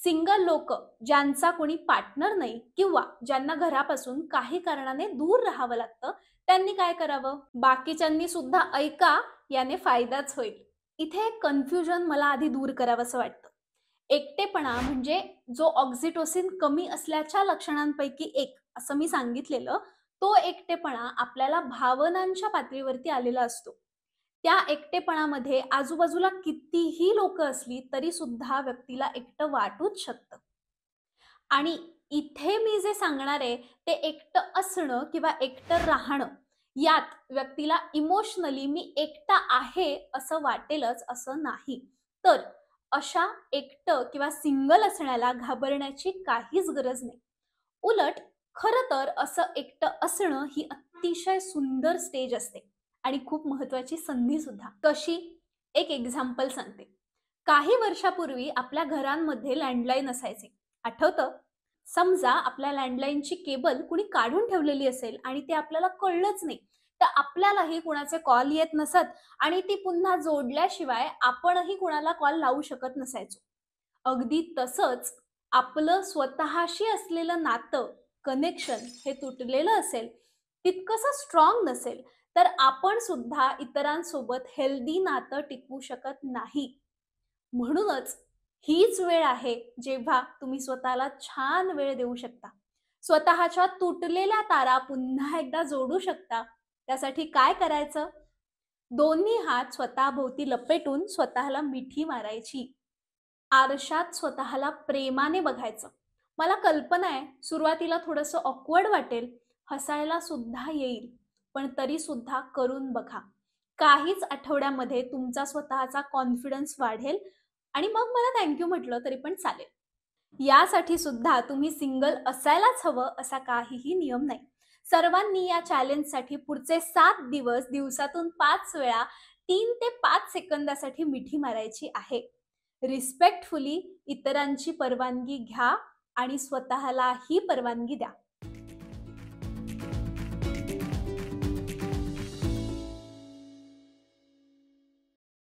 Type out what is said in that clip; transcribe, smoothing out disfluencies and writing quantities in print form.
Single लोक ज्यांचा कोणी पार्टनर नाही किंवा ज्यांना घरापासून काही कारणाने दूर राहावं लागतं, त्यांनी काय करावं? बाकीच्यांनी सुद्धा ऐका, याने फायदाच होईल. इथे एक कन्फ्युजन मला आधी दूर करावंसं वाटतं. एकटेपणा म्हणजे जो ऑक्सिटोसिन कमी असल्याच्या लक्षणांपैकी एक असं मी सांगितलेलं, तो एकटेपणा आपल्याला भावनांच्या पातळीवरती आलेला असतो. त्या एकटेपणामध्ये आजूबाजूला कितीही लोकं असली तरी सुद्धा व्यक्तीला एकटं वाटूच शकतं. आणि इथे मी जे सांगणार आहे, ते एकटं असणं किंवा एकटं राहणं, यात व्यक्तीला इमोशनली मी एकटा आहे असं वाटेलच असं नाही. तर अशा एकटं किंवा सिंगल असण्याला घाबरण्याची काहीच गरज नाही. उलट खरं तर असं एकटं असणं ही अतिशय सुंदर स्टेज असते आणि खूप महत्वाची संधी सुद्धा. कशी? एक एक्झाम्पल सांगते. काही वर्षापूर्वी आपल्या घरांमध्ये लँडलाईन असायचे. आठवतं? समजा आपल्या लँडलाईनची केबल कुणी काढून ठेवलेली असेल आणि ते आपल्याला कळलंच नाही, तर आपल्यालाही कुणाचे कॉल येत नसत आणि ती पुन्हा जोडल्याशिवाय आपणही कुणाला कॉल लावू शकत नसायचो. अगदी तसंच आपलं स्वतःशी असलेलं नातं, कनेक्शन हे तुटलेलं असेल, तितकंसं स्ट्राँग नसेल, तर आपण सुद्धा इतरांसोबत हेल्दी नातं टिकवू शकत नाही. म्हणूनच हीच वेळ आहे जेव्हा तुम्ही स्वतःला छान वेळ देऊ शकता. स्वतःच्या तुटलेल्या तारा पुन्हा एकदा जोडू शकता. त्यासाठी काय करायचं? दोन्ही हात स्वतःभोवती लपेटून स्वतःला मिठी मारायची. आरशात स्वतःला प्रेमाने बघायचं. मला कल्पना आहे, सुरुवातीला थोडंसं ऑकवर्ड वाटेल, हसायला सुद्धा येईल. पण तरी सुद्धा करून बघा. काहीच आठवड्यामध्ये तुमचा स्वतःचा कॉन्फिडन्स वाढेल आणि मग मला थँक यू म्हटलं तरी पण चालेल. यासाठी सुद्धा तुम्ही सिंगल असायलाच हवं असा काहीही नियम नाही. सर्वांनी या चॅलेंजसाठी पुढचे 7 दिवस दिवसातून 5 वेळा 3 ते 5 सेकंदासाठी मिठी मारायची आहे. रिस्पेक्टफुली इतरांची परवानगी घ्या आणि स्वतःलाही परवानगी द्या.